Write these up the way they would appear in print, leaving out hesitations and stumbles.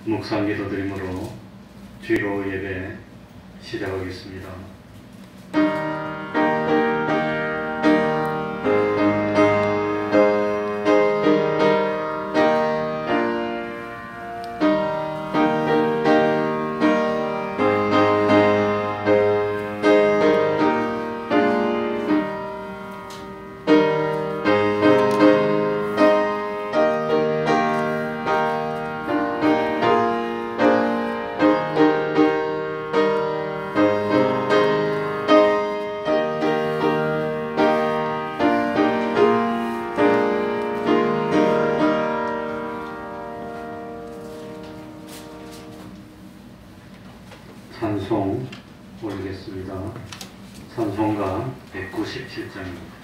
묵상 기도드림으로 주일오 예배 시작하겠습니다. 찬송 올리겠습니다. 찬송가 197장입니다.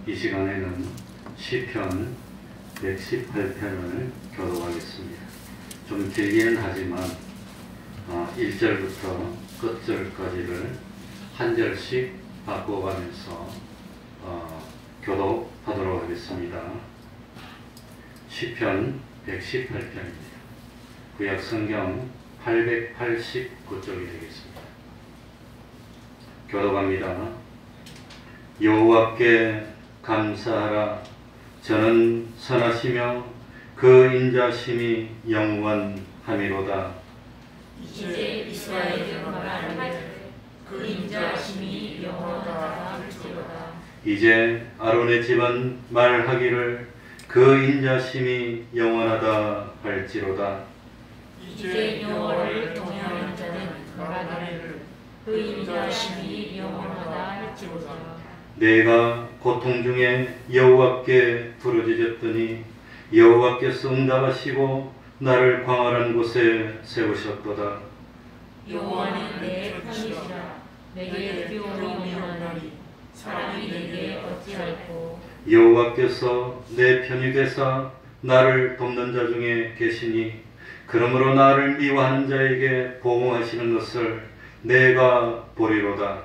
이 시간에는 시편 118편을 교독하겠습니다. 좀 길기는 하지만 1절부터 끝절까지를 한 절씩 바꿔가면서 교독하도록 하겠습니다. 시편 118편입니다. 구약 성경 889쪽이 되겠습니다. 교독합니다. 여호와께 감사하라. 저는 선하시며 그 인자심이 영원함이로다. 이제 이스라엘의 말하되 그 인자심이 영원하다 할지로다. 이제 아론의 집은 말하기를 그 인자심이 영원하다 할지로다. 이제 여호와를 경외하는 자는 말하기를 그 인자심이 영원하다 할지로다. 내가 고통 중에 여호와께 부르짖었더니 여호와께서 응답하시고 나를 광활한 곳에 세우셨도다. 여호와는 내 편이시라. 내게 두려움이 없나니 사람이 내게 어찌할꼬. 여호와께서 내 편이 되사 나를 돕는 자 중에 계시니 그러므로 나를 미워하는 자에게 보응하시는 것을 내가 보리로다.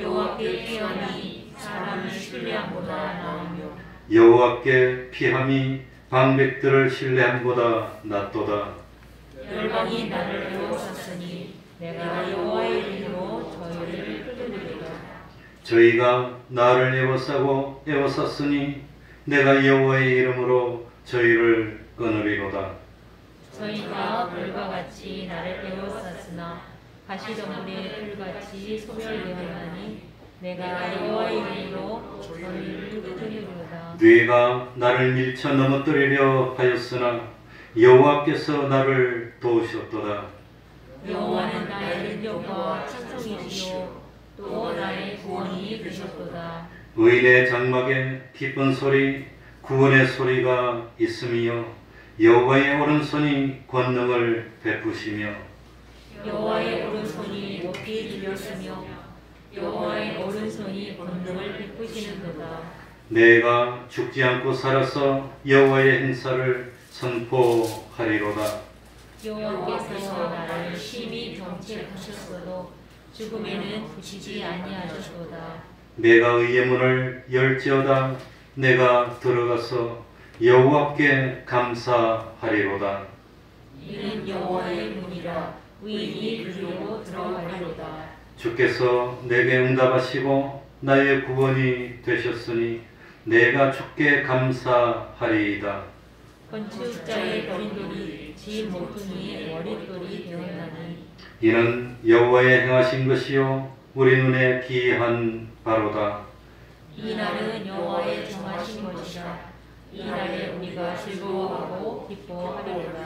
여호와께 피하니 사람을 신뢰함보다 나으며 여호와께 피함이 방백들을 신뢰함보다 낫도다. 열방이 나를 애워쌌으니 내가 여호와의 이름으로 저희를 끌어들이리라. 저희가 나를 애워쌌으니 내가 여호와의 이름으로 저희를 끊으리로다. 저희가 불과 같이 나를 애워쌌으나 가시덤불에 불같이 소멸되었나니 내가 여호와의 이름으로 저희를 끊으리로다. 네가 나를 밀쳐 넘어뜨리려 하였으나 여호와께서 나를 도우셨도다. 여호와는 나의 능력과 찬송이시요 또 나의 구원이 되셨도다. 의인의 장막에 기쁜 소리, 구원의 소리가 있으며 여호와의 오른손이 권능을 베푸시며 여호와의 오른손이 높이 들렸으며 여호와의 오른손이 권능을 베푸시는도다. 내가 죽지 않고 살아서 여호와의 행사를 선포하리로다. 여호와께서 나를 심히 경책하셨어도 죽음에는 부치지 아니하셨도다. 내가 의의 문을 열지어다. 내가 들어가서 여호와께 감사하리로다. 이는 여호와의 문이라 의인이 그리로 들어가리로다. 주께서 내게 응답하시고 나의 구원이 되셨으니 내가 주께 감사하리이다. 건축자의 머릿돌이 지 모퉁이의 머릿돌이 되었나니 이는 여호와의 행하신 것이요 우리 눈에 기이한 바로다. 이 날은 여호와의 정하신 것이라. 이 날에 우리가 즐거워하고 기뻐하리로다.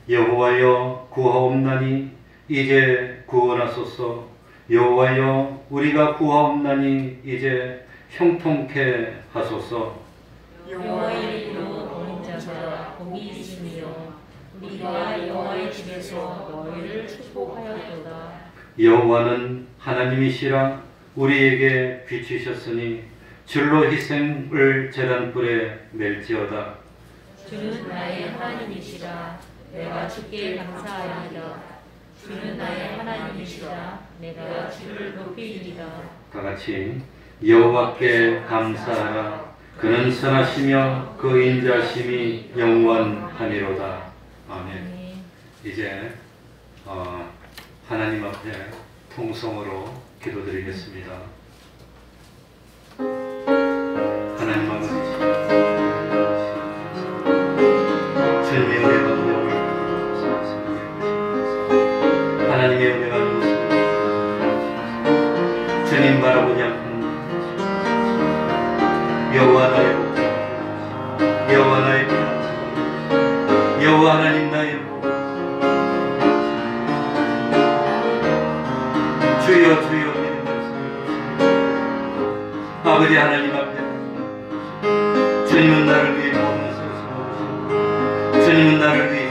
여호와여 구하옵나니 이제 구원하소서. 여호와여 우리가 구하옵나니 이제 형통케 하소서. 여호와의 이름으로 오는 자가 복이 있으며 우리가 여호와의 집에서 너희를 축복하였도다. 여호와는 하나님이시라. 우리에게 비추셨으니 줄로 희생을 제단불에 멜지어다. 주는 나의 하나님이시라. 내가 주께 감사하리이다. 주는 나의 하나님이시라. 내가 주를 높이리이다. 다 같이 여호와께 감사하라. 그는 선하시며 그 인자심이 영원하니로다. 아멘. 이제 하나님 앞에 통성으로 기도드리겠습니다. 하나님 아버지, 주님의 은혜가 누구를 하나님의 은혜가 누구십니까? 주님 바라보지 않고 여호와 나의 복, 여호와 나의 복, 여호와 하나님 나의 복, 주여 주여 믿는 말씀. 아버지 하나님 앞에 주님은 나를 위해 모든 것을 수고하시고 주님은 나를 위해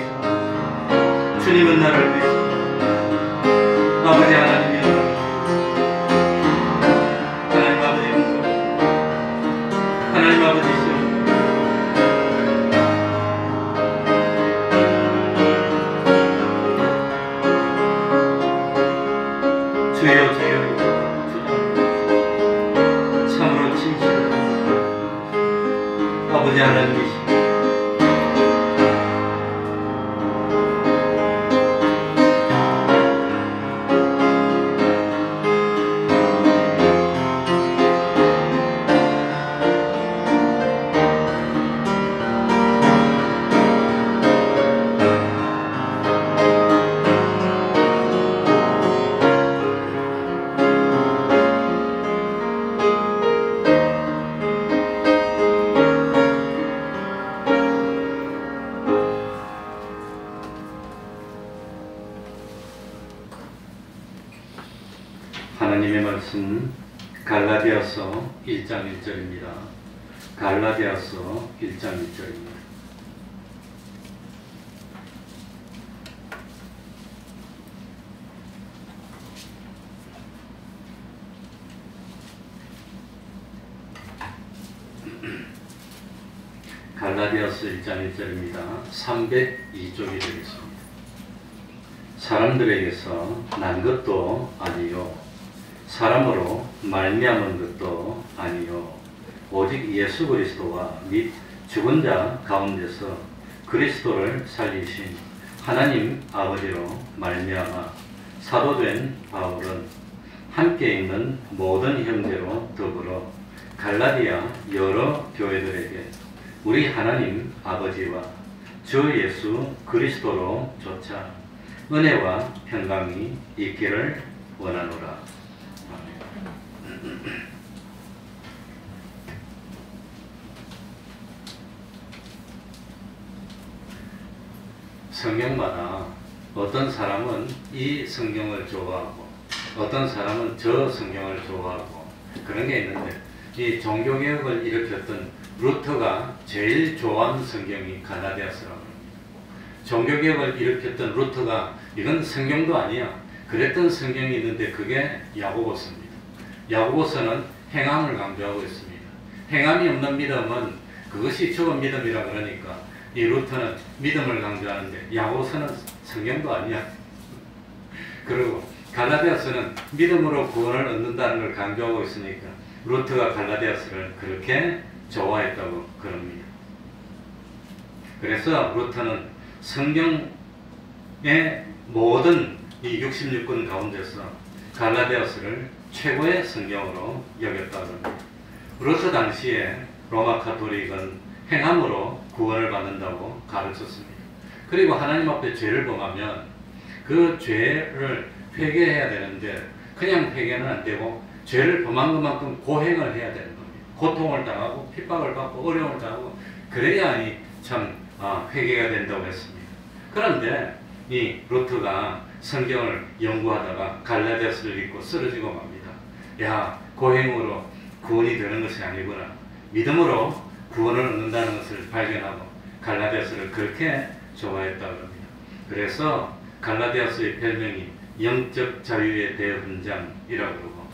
주님은 나를 위해 아버지 하나님이여 하나님 아버지 하나님 아버지시여 주여 주여 참으로 진실한 아버지 하나님이시여 하나님의 말씀 갈라디아서 1장 1절입니다. 갈라디아서 1장 1절입니다. 갈라디아서 1장 1절입니다. 302쪽이 되겠습니다. 사람들에게서 난 것도 아니요 사람으로 말미암은 것도 아니요 오직 예수 그리스도와 및 죽은 자 가운데서 그리스도를 살리신 하나님 아버지로 말미암아 사도된 바울은 함께 있는 모든 형제로 더불어 갈라디아 여러 교회들에게 우리 하나님 아버지와 주 예수 그리스도로 조차 은혜와 평강이 있기를 원하노라. 아멘. 성경마다 어떤 사람은 이 성경을 좋아하고 어떤 사람은 저 성경을 좋아하고 그런 게 있는데 이 종교개혁을 일으켰던 루터가 제일 좋아하는 성경이 갈라디아서라고 합니다. 종교개혁을 일으켰던 루터가 이건 성경도 아니야. 그랬던 성경이 있는데 그게 야고보서입니다. 야고보서는 행함을 강조하고 있습니다. 행함이 없는 믿음은 그것이 죽은 믿음이라 그러니까 이 루터는 믿음을 강조하는데 야고보서는 성경도 아니야. 그리고 갈라디아서는 믿음으로 구원을 얻는다는 걸 강조하고 있으니까 루터가 갈라디아서를 그렇게 좋아했다고 그럽니다. 그래서 루터는 성경의 모든 이 66권 가운데서 갈라디아서를 최고의 성경으로 여겼다고 합니다. 루터 당시에 로마 가톨릭은 행함으로 구원을 받는다고 가르쳤습니다. 그리고 하나님 앞에 죄를 범하면 그 죄를 회개해야 되는데 그냥 회개는 안 되고 죄를 범한 것만큼 고행을 해야 되는 겁니다. 고통을 당하고 핍박을 받고 어려움을 당하고 그래야니 참 회개가 된다고 했습니다. 그런데 이 루터가 성경을 연구하다가 갈라디아서를 읽고 쓰러지고 맙니다. 야, 고행으로 구원이 되는 것이 아니구나. 믿음으로 구원을 얻는다는 것을 발견하고 갈라디아서를 그렇게 좋아했다고 합니다. 그래서 갈라디아서의 별명이 영적 자유의 대훈장이라고 그러고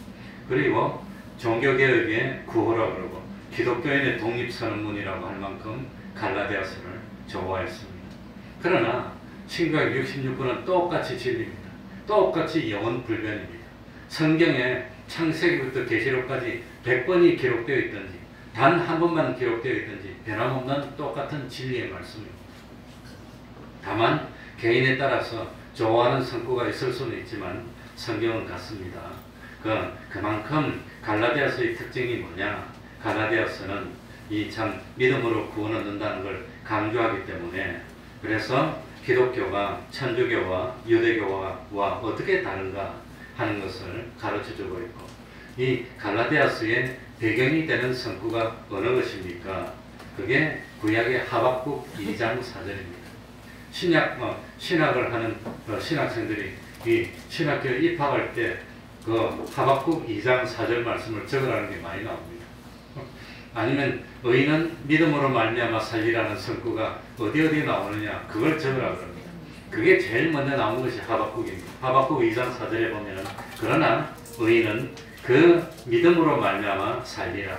그리고 종교개혁의 구호라고 그러고 기독교인의 독립선언문이라고 할 만큼 갈라디아서를 좋아했습니다. 그러나 신구약 66권은 똑같이 진리입니다. 똑같이 영원불변입니다. 성경에 창세기부터 계시록까지 100번이 기록되어 있든지 단 한 번만 기록되어 있든지 변함없는 똑같은 진리의 말씀입니다. 다만 개인에 따라서 좋아하는 성구가 있을 수는 있지만 성경은 같습니다. 그만큼 갈라디아서의 특징이 뭐냐? 갈라디아서는 이 참 믿음으로 구원 얻는다는 걸 강조하기 때문에 그래서 기독교가 천주교와 유대교와 어떻게 다른가 하는 것을 가르쳐주고 있고 이 갈라디아서의 배경이 되는 성구가 어느 것입니까? 그게 구약의 하박국 2장 4절입니다. 신학을 하는 신학생들이 이 신학교에 입학할 때 그 하박국 2장 4절 말씀을 적으라는 게 많이 나옵니다. 아니면 의인은 믿음으로 말미암아 살리라는 성구가 어디 나오느냐 그걸 적으라고 합니다. 그게 제일 먼저 나온 것이 하박국입니다. 하박국 2장 4절에 보면 그러나 의인은 그 믿음으로 말미암아 살리라.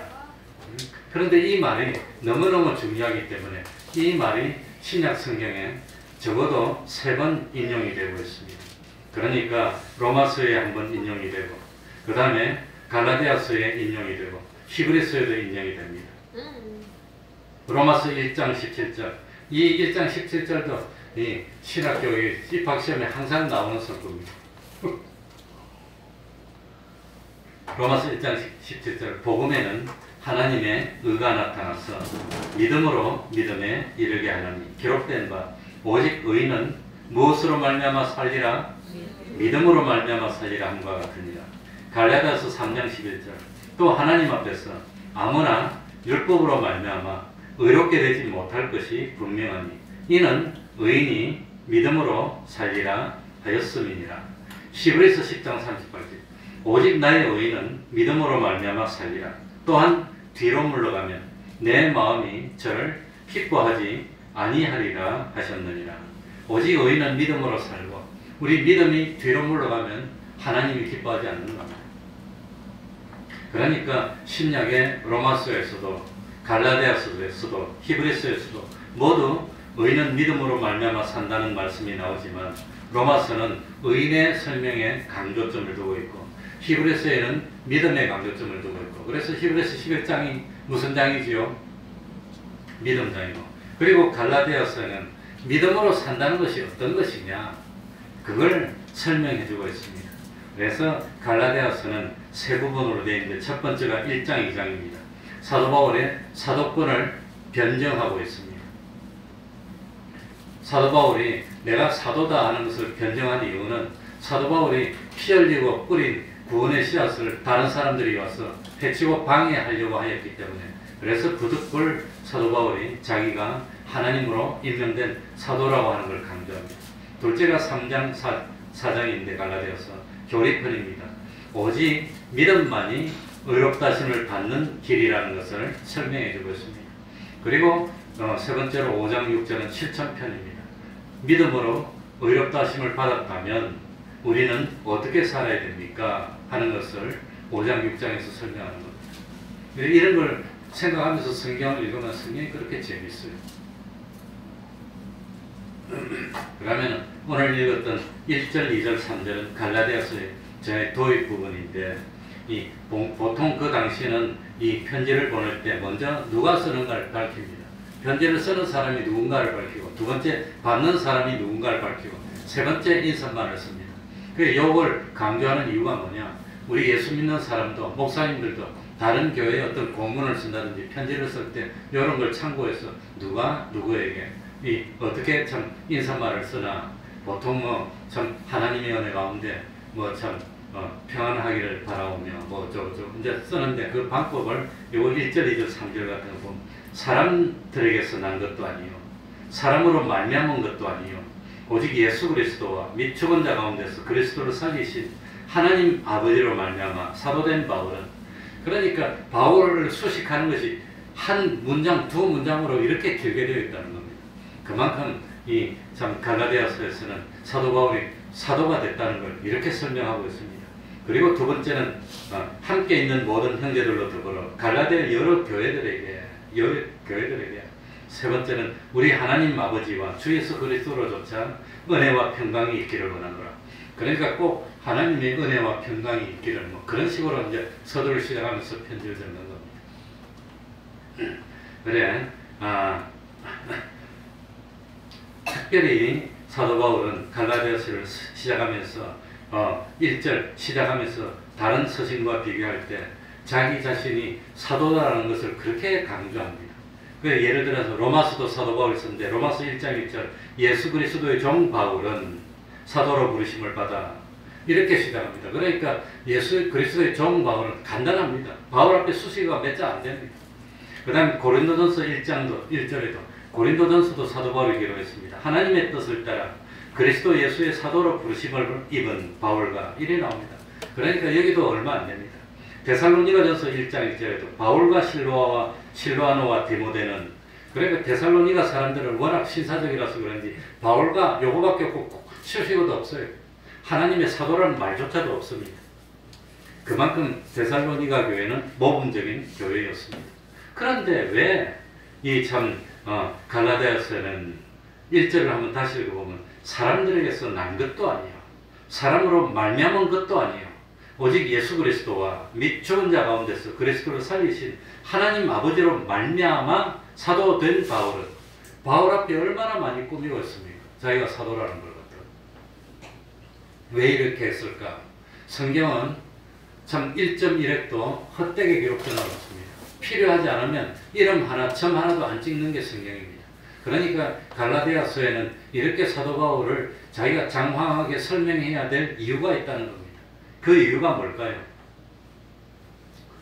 그런데 이 말이 너무너무 중요하기 때문에 이 말이 신약 성경에 적어도 3번 인용이 되고 있습니다. 그러니까 로마서에 한 번 인용이 되고 그 다음에 갈라디아서에 인용이 되고 히브리서에도 인용이 됩니다. 로마서 1장 17절 이 1장 17절도 이 신학교의 입학시험에 항상 나오는 성구입니다. 로마서 1장 17절 복음에는 하나님의 의가 나타나서 믿음으로 믿음에 이르게 하나니 기록된 바 오직 의인은 무엇으로 말미암아 살리라? 믿음으로 말미암아 살리라 함과 같으니라. 갈라디아서 3장 11절 또 하나님 앞에서 아무나 율법으로 말미암아 의롭게 되지 못할 것이 분명하니 이는 의인이 믿음으로 살리라 하였음이니라. 히브리서 10장 38절 오직 나의 의인은 믿음으로 말미암아 살리라. 또한 뒤로 물러가면 내 마음이 저를 기뻐하지 아니하리라 하셨느니라. 오직 의인은 믿음으로 살고 우리 믿음이 뒤로 물러가면 하나님이 기뻐하지 않는 겁니다. 그러니까 신약의 로마서에서도 갈라디아서에서도 히브리서에서도 모두 의인은 믿음으로 말미암아 산다는 말씀이 나오지만 로마서는 의인의 설명에 강조점을 두고 있고 히브리서에는 믿음의 강조점을 두고 있고, 그래서 히브리서 11장이 무슨 장이지요? 믿음장이고, 그리고 갈라디아서는 믿음으로 산다는 것이 어떤 것이냐, 그걸 설명해 주고 있습니다. 그래서 갈라디아서는 세 부분으로 되어 있는데, 첫 번째가 1장, 2장입니다. 사도 바울의 사도권을 변정하고 있습니다. 사도 바울이 내가 사도다 하는 것을 변정한 이유는, 사도 바울이 피 흘리고 뿌린 구원의 씨앗을 다른 사람들이 와서 해치고 방해하려고 하였기 때문에, 그래서 부득불 사도 바울이 자기가 하나님으로 임명된 사도라고 하는 걸 강조합니다. 둘째가 3장 4장인데 갈라디아서 교리편입니다. 오직 믿음만이 의롭다 하심을 받는 길이라는 것을 설명해 주고 있습니다. 그리고 세 번째로 5장 6절은 실천편입니다. 믿음으로 의롭다 하심을 받았다면 우리는 어떻게 살아야 됩니까? 하는 것을 5장 6장에서 설명하는 겁니다. 이런 걸 생각하면서 성경을 읽으면 성경이 그렇게 재밌어요. 그러면 오늘 읽었던 1절, 2절, 3절은 갈라디아서의 저의 도입 부분인데, 보통 그 당시에는 이 편지를 보낼 때 먼저 누가 쓰는가를 밝힙니다. 편지를 쓰는 사람이 누군가를 밝히고, 두 번째 받는 사람이 누군가를 밝히고, 세 번째 인사말을 씁니다. 이걸 강조하는 이유가 뭐냐? 우리 예수 믿는 사람도, 목사님들도 다른 교회에 어떤 공문을 쓴다든지 편지를 쓸 때 이런 걸 참고해서 누가 누구에게 어떻게 참 인사말을 쓰나, 보통 참 하나님의 은혜 가운데 참 평안하기를 바라오며 이제 쓰는데, 그 방법을 요거 1절, 2절, 3절 같은 거 보면, 사람들에게서 난 것도 아니요, 사람으로 말미암은 것도 아니요, 오직 예수 그리스도와 및 죽은 자 가운데서 그리스도를 살리신 하나님 아버지로 말미암아 사도된 바울은, 그러니까 바울을 수식하는 것이 한 문장, 두 문장으로 이렇게 길게 되어 있다는 겁니다. 그만큼 참 갈라디아서에서는 사도 바울이 사도가 됐다는 걸 이렇게 설명하고 있습니다. 그리고 두 번째는 함께 있는 모든 형제들로 더불어 갈라디아 여러 교회들에게, 세 번째는 우리 하나님 아버지와 주 예수 그리스도로조차 은혜와 평강이 있기를 원하노라. 그러니까 꼭 하나님의 은혜와 평강이 있기를, 그런 식으로 이제 서두를 시작하면서 편지를 적는 겁니다. 그래, 특별히 사도 바울은 갈라디아서를 시작하면서 1절 시작하면서 다른 서신과 비교할 때 자기 자신이 사도라는 것을 그렇게 강조합니다. 예를 들어서 로마서도 사도 바울이 썼는데, 로마서 1장 1절 예수 그리스도의 종 바울은 사도로 부르심을 받아, 이렇게 시작합니다. 그러니까 예수 그리스도의 종 바울은 간단합니다. 바울 앞에 수식어가 몇 자 안 됩니다. 그 다음에 고린도전서 1장도 1절에도 고린도전서도 사도 바울이 기록했습니다. 하나님의 뜻을 따라 그리스도 예수의 사도로 부르심을 입은 바울과, 이래 나옵니다. 그러니까 여기도 얼마 안 됩니다. 데살로니가전서 1장 1절에도 바울과 실로아노와 디모데는, 그러니까 데살로니가 사람들은 워낙 신사적이라서 그런지 바울과 요거밖에 없고 수식어도 없어요. 하나님의 사도라는 말조차도 없습니다. 그만큼 데살로니가 교회는 모범적인 교회였습니다. 그런데 왜 갈라디아서는 1절을 한번 다시 읽어보면, 사람들에게서 난 것도 아니요, 사람으로 말미암은 것도 아니요, 오직 예수 그리스도와 및 죽은 자 가운데서 그리스도를 살리신 하나님 아버지로 말미암아 사도된 바울은, 바울 앞에 얼마나 많이 꾸미고 있습니까? 자기가 사도라는 걸 갖다가. 왜 이렇게 했을까? 성경은 참 1.1획도 헛되게 기록되어 나왔습니다. 필요하지 않으면 이름 하나, 점 하나도 안 찍는 게 성경입니다. 그러니까 갈라디아서에는 이렇게 사도 바울을 자기가 장황하게 설명해야 될 이유가 있다는 겁니다. 그 이유가 뭘까요?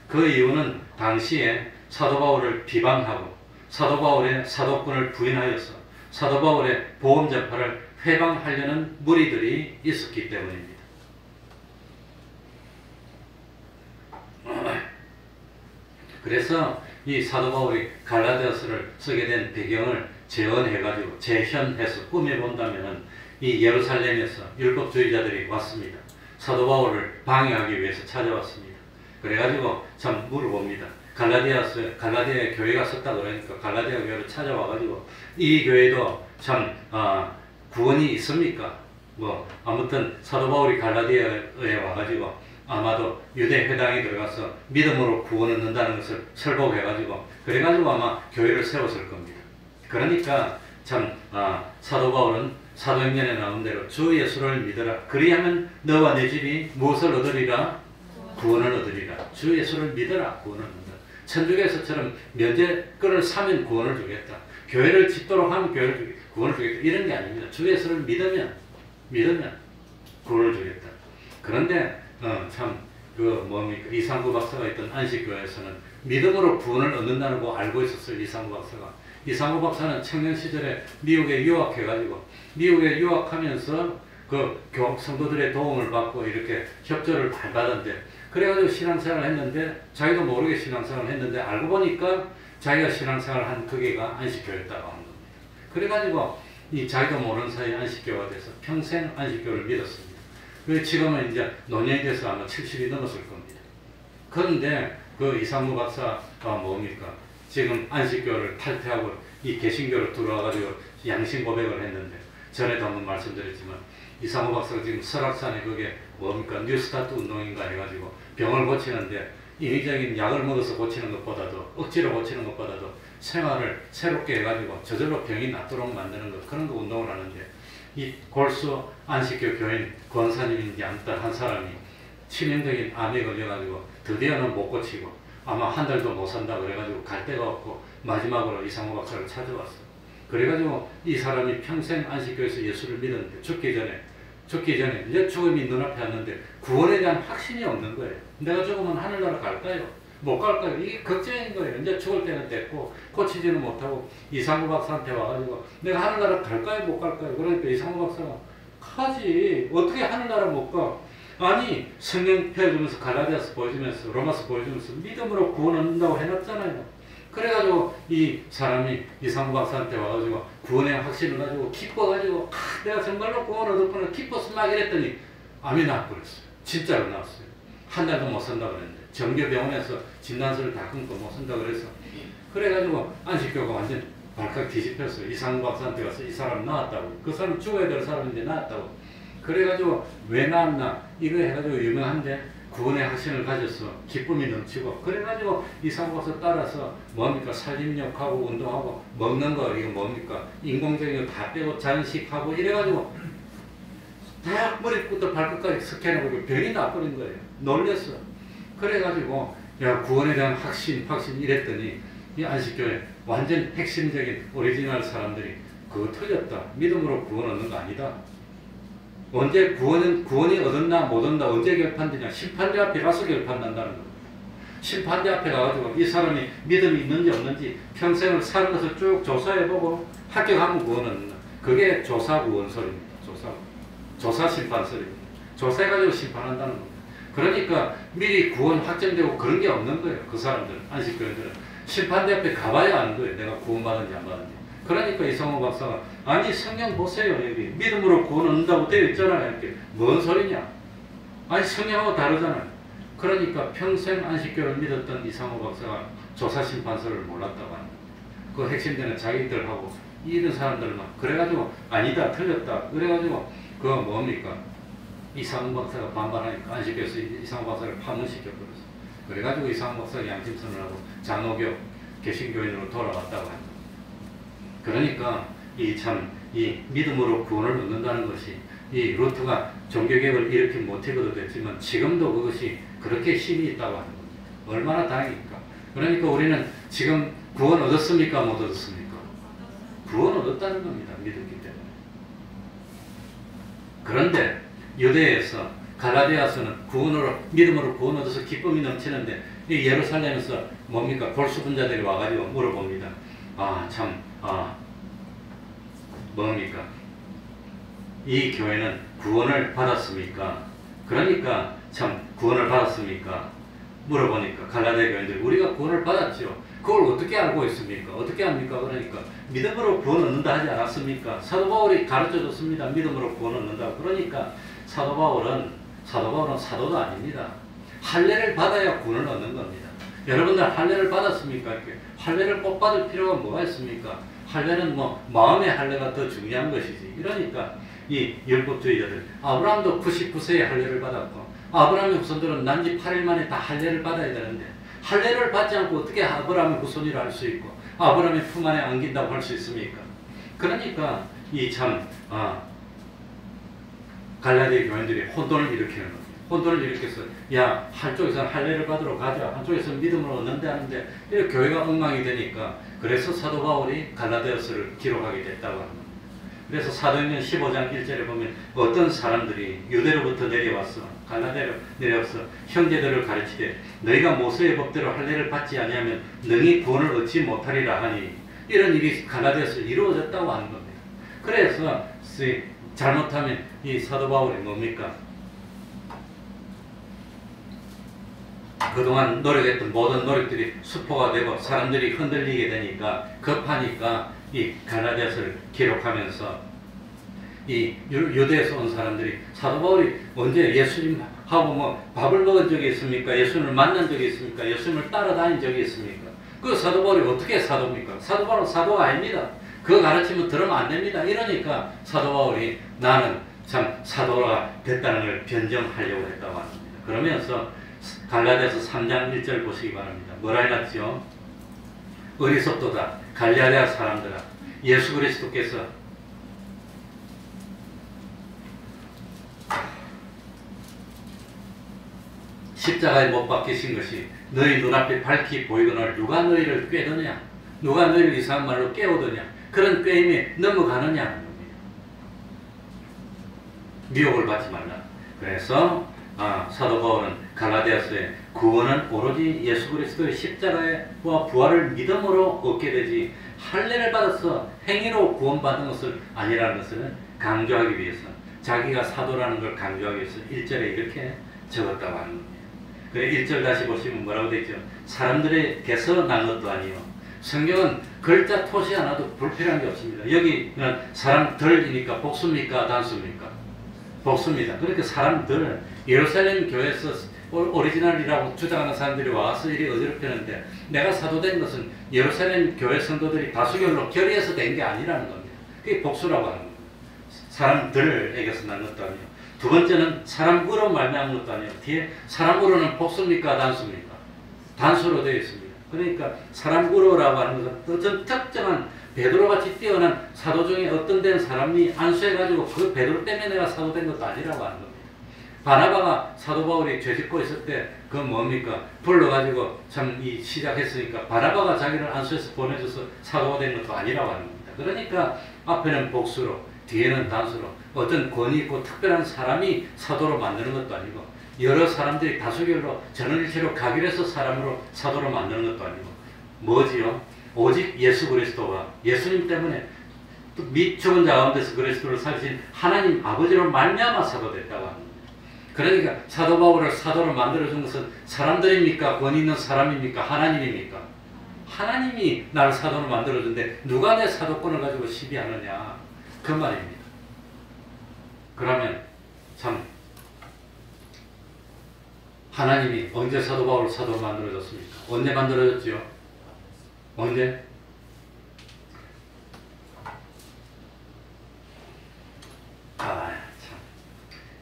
그 이유는 당시에 사도 바울을 비방하고 사도 바울의 사도권을 부인하여서 사도 바울의 복음 전파를 회방하려는 무리들이 있었기 때문입니다. 그래서 이 사도 바울이 갈라디아서를 쓰게 된 배경을 재현해가지고 재현해서 꾸며본다면, 이 예루살렘에서 율법주의자들이 왔습니다. 사도 바울을 방해하기 위해서 찾아왔습니다. 그래가지고 참 물어봅니다. 갈라디아에 교회가 썼다 그러니까 갈라디아 교회를 찾아와가지고 이 교회도 참 구원이 있습니까? 아무튼 사도 바울이 갈라디아에 와가지고 아마도 유대 회당에 들어가서 믿음으로 구원 얻는다는 것을 설법해가지고 그래가지고 아마 교회를 세웠을 겁니다. 그러니까 참 사도 바울은 사도행전에 나온 대로 주 예수를 믿어라. 그리하면 너와 내 집이 무엇을 얻으리라? 구원을 얻으리라. 주 예수를 믿어라. 구원을 얻는다. 천주교에서처럼 면제권을 사면 구원을 주겠다. 교회를 짓도록 하면 구원을 주겠다. 이런 게 아닙니다. 주 예수를 믿으면 구원을 주겠다. 그런데 뭡니까? 이상구 박사가 있던 안식교회에서는 믿음으로 구원을 얻는다는 거 알고 있었어요. 이상구 박사가. 이상구 박사는 청년 시절에 미국에 유학해가지고 미국에 유학하면서 그 교학 성도들의 도움을 받고 이렇게 협조를 잘 받았는데 그래가지고 신앙생활을 했는데 자기도 모르게 신앙생활을 했는데 알고 보니까 자기가 신앙생활을 한 그게가 안식교였다고 하는 겁니다. 그래가지고 이 자기도 모르는 사이에 안식교가 돼서 평생 안식교를 믿었습니다. 그래서 지금은 이제 노년이 돼서 아마 70이 넘었을 겁니다. 그런데 그 이상무 박사가 뭡니까? 지금 안식교를 탈퇴하고 이 개신교로 들어와가지고 양심 고백을 했는데 전에도 한번 말씀드렸지만 이상무 박사가 지금 설악산에 그게 뭡니까? 뉴스타트 운동인가 해가지고 병을 고치는데 인위적인 약을 먹어서 고치는 것보다도 억지로 고치는 것보다도 생활을 새롭게 해가지고 저절로 병이 낫도록 만드는 것 그런 거 운동을 하는데 이 골수 안식교 교인 권사님인 양딸 한 사람이 치명적인 암에 걸려가지고 드디어는 못 고치고 아마 한 달도 못 산다 그래가지고 갈 데가 없고 마지막으로 이상호 박사를 찾아왔어. 그래가지고 이 사람이 평생 안식교에서 예수를 믿었는데 죽기 전에 이제 죽음이 눈앞에 왔는데 구원에 대한 확신이 없는 거예요. 내가 죽으면 하늘나라 갈까요? 못 갈까요? 이게 걱정인 거예요. 이제 죽을 때는 됐고 고치지는 못하고 이상호 박사한테 와가지고 내가 하늘나라 갈까요? 못 갈까요? 그러니까 이상호 박사가 가지. 어떻게 하늘나라 못 가? 아니 성경 펴주면서 갈라디아서 보여주면서 로마서 보여주면서 믿음으로 구원 얻는다고 해놨잖아요. 그래가지고 이 사람이 이상호 박사한테 와가지고 구원의 확신을 가지고 기뻐가지고 내가 정말로 구원 얻었구나 기뻐서 막 이랬더니 암이 나와버렸어요. 진짜로 나왔어요. 한 달도 못 산다 그랬는데 정교병원에서 진단서를 다 끊고 못 산다 그래서 그래가지고 안식교가 완전 발칵 뒤집혔어요. 이상호 박사한테 가서 이 사람 나왔다고. 그 사람 죽어야 될 사람인데 나왔다고. 그래가지고 왜 나왔나 이거 해가지고 유명한데 구원의 확신을 가져서 기쁨이 넘치고 그래가지고 이상호 박사 따라서 뭡니까 살림욕하고 운동하고 먹는 거 이거 뭡니까 인공적인 거 다 빼고 잔식하고 이래가지고 다 머리부터 발끝까지 스캔하고 병이 나버린 거예요. 놀랬어. 그래가지고 야 구원에 대한 확신 이랬더니 이 안식교회 완전 핵심적인 오리지널 사람들이 그거 틀렸다. 믿음으로 구원 얻는 거 아니다. 언제 구원이 얻었나 못 얻나 언제 결판되냐 심판대 앞에 가서 결판난다는 겁니다. 심판대 앞에 가가지고 이 사람이 믿음이 있는지 없는지 평생을 사는 것을 쭉 조사해보고 합격하면 구원 얻는다. 그게 조사구원설입니다. 조사심판설입니다. 조사해가지고 심판한다는 겁니다. 그러니까 미리 구원 확정되고 그런 게 없는 거예요. 그 사람들은 안식교인들은 심판대 앞에 가봐야 아는 거예요. 내가 구원받은지 안 받은지. 그러니까 이상호 박사가 아니 성경 보세요. 여기 믿음으로 구원 얻는다고 되어 있잖아요. 이렇게 뭔 소리냐. 아니 성경하고 다르잖아요. 그러니까 평생 안식교를 믿었던 이상호 박사가 조사심판서를 몰랐다고 합니다. 그 핵심되는 자기들하고 이런 사람들만 그래가지고 아니다 틀렸다 그래가지고 그거 뭡니까 이상호 박사가 반발하니까 안식교에서 이상호 박사를 파문시켜버렸어. 그래가지고 이상호 박사가 양심선을 하고 장로교 개신교인으로 돌아왔다고 합니다. 그러니까 이 믿음으로 구원을 얻는다는 것이 이 루트가 종교개혁을 이렇게 못해도 됐지만 지금도 그것이 그렇게 힘이 있다고 하는 겁니다. 얼마나 다행입니까? 그러니까 우리는 지금 구원 얻었습니까? 못 얻었습니까? 구원 얻었다는 겁니다. 믿었기 때문에. 그런데 유대에서 갈라디아서는 믿음으로 구원 얻어서 기쁨이 넘치는데 이 예루살렘에서 뭡니까? 골수분자들이 와가지고 물어봅니다. 뭡니까? 이 교회는 구원을 받았습니까? 그러니까 참 구원을 받았습니까? 물어보니까 갈라디아 교인들이 우리가 구원을 받았죠. 그걸 어떻게 알고 있습니까? 어떻게 합니까? 그러니까 믿음으로 구원 얻는다 하지 않았습니까? 사도 바울이 가르쳐줬습니다. 믿음으로 구원 얻는다. 그러니까 사도 바울은 사도도 아닙니다. 할례를 받아야 구원을 얻는 겁니다. 여러분들 할례를 받았습니까? 이렇게 할례를 꼭 받을 필요가 뭐가 있습니까? 할례는 마음의 할례가 더 중요한 것이지. 이러니까 이 율법주의자들 아브라함도 99세에 할례를 받았고 아브라함의 후손들은 난지 8일 만에 다 할례를 받아야 되는데 할례를 받지 않고 어떻게 아브라함의 후손이라 할 수 있고 아브라함의 품 안에 안긴다고 할 수 있습니까? 그러니까 이 참 갈라디아 교인들이 혼돈을 일으키는 겁니다. 혼돈을 일으켜서 야 한쪽에서는 할례를 받으러 가자, 한쪽에서는 믿음을 얻는데 하는데 이렇게 교회가 엉망이 되니까 그래서 사도 바울이 갈라디아서를 기록하게 됐다고 합니다. 그래서 사도행전 15장 1절에 보면 어떤 사람들이 유대로부터 내려와서 갈라디아로 내려와서 형제들을 가르치되 너희가 모세의 법대로 할례를 받지 아니하면 능히 구원을 얻지 못하리라 하니 이런 일이 갈라디아서 이루어졌다고 하는 겁니다. 그래서 잘못하면 이 사도 바울이 뭡니까? 그동안 노력했던 모든 노력들이 수포가 되고 사람들이 흔들리게 되니까 급하니까 이 갈라디아서를 기록하면서 이 유대에서 온 사람들이 사도 바울이 언제 예수님하고 뭐 밥을 먹은 적이 있습니까? 예수님을 만난 적이 있습니까? 예수님을 따라다닌 적이 있습니까? 그 사도 바울이 어떻게 사도입니까? 사도 바울은 사도가 아닙니다. 그 가르침은 들으면 안 됩니다. 이러니까 사도 바울이 나는 참 사도가 됐다는 걸 변정하려고 했다고 합니다. 그러면서 갈라디아서 3장 1절 보시기 바랍니다. 뭐라 해놨죠? 어리석도다 갈라디아 사람들아 예수 그리스도께서 십자가에 못 박히신 것이 너희 눈앞에 밝히 보이거늘 누가 너희를 꾀더냐? 누가 너희를 이상한 말로 깨우더냐? 그런 꾀임에 넘어가느냐? 미혹을 받지 말라. 그래서 사도 바울은 갈라디아서에 구원은 오로지 예수 그리스도의 십자가와 부활을 믿음으로 얻게 되지 할례를 받아서 행위로 구원받은 것을 아니라는 것을 강조하기 위해서 자기가 사도라는 걸 강조하기 위해서 1절에 이렇게 적었다고 하는 겁니다. 그래 1절 다시 보시면 뭐라고 되어 있죠? 사람들에게서 난 것도 아니요. 성경은 글자 토시 하나도 불필요한 게 없습니다. 여기는 사람들이니까 복수입니까? 단수입니까? 복수입니다. 그러니까 사람들 예루살렘 교회에서 오리지널이라고 주장하는 사람들이 와서 이리 어지럽히는데 내가 사도된 것은 예루살렘 교회 성도들이 다수결로 결의해서 된 게 아니라는 겁니다. 그게 복수라고 하는 겁니다. 사람들에게서 난 것도 아니에요. 두 번째는 사람으로 말미암은 것도 아니에요. 뒤에 사람으로는 복수입니까? 단수입니까? 단수로 되어 있습니다. 그러니까 사람으로라고 하는 것은 어떤 특정한 베드로같이 뛰어난 사도 중에 어떤 된 사람이 안수해가지고 그 베드로 때문에 내가 사도된 것도 아니라고 하는 겁니다. 바나바가 사도 바울이 죄짓고 있을 때 그 뭡니까? 불러가지고 참 시작했으니까 바나바가 자기를 안수해서 보내줘서 사도가 된 것도 아니라고 하는 겁니다. 그러니까 앞에는 복수로 뒤에는 단수로 어떤 권위 있고 특별한 사람이 사도로 만드는 것도 아니고 여러 사람들이 다수결로 전원일체로 가결해서 사람으로 사도로 만드는 것도 아니고 뭐지요? 오직 예수 그리스도와 예수님 때문에 및 죽은 자 가운데서 그리스도를 살리신 하나님 아버지로 말미암아 사도됐다고 합니다. 그러니까 사도 바울을 사도로 만들어준 것은 사람들입니까? 권위 있는 사람입니까? 하나님입니까? 하나님이 나를 사도로 만들어준데 누가 내 사도권을 가지고 시비하느냐 그 말입니다. 그러면 참 하나님이 언제 사도 바울을 사도로 만들어줬습니까? 언제 만들어졌지요? 언제?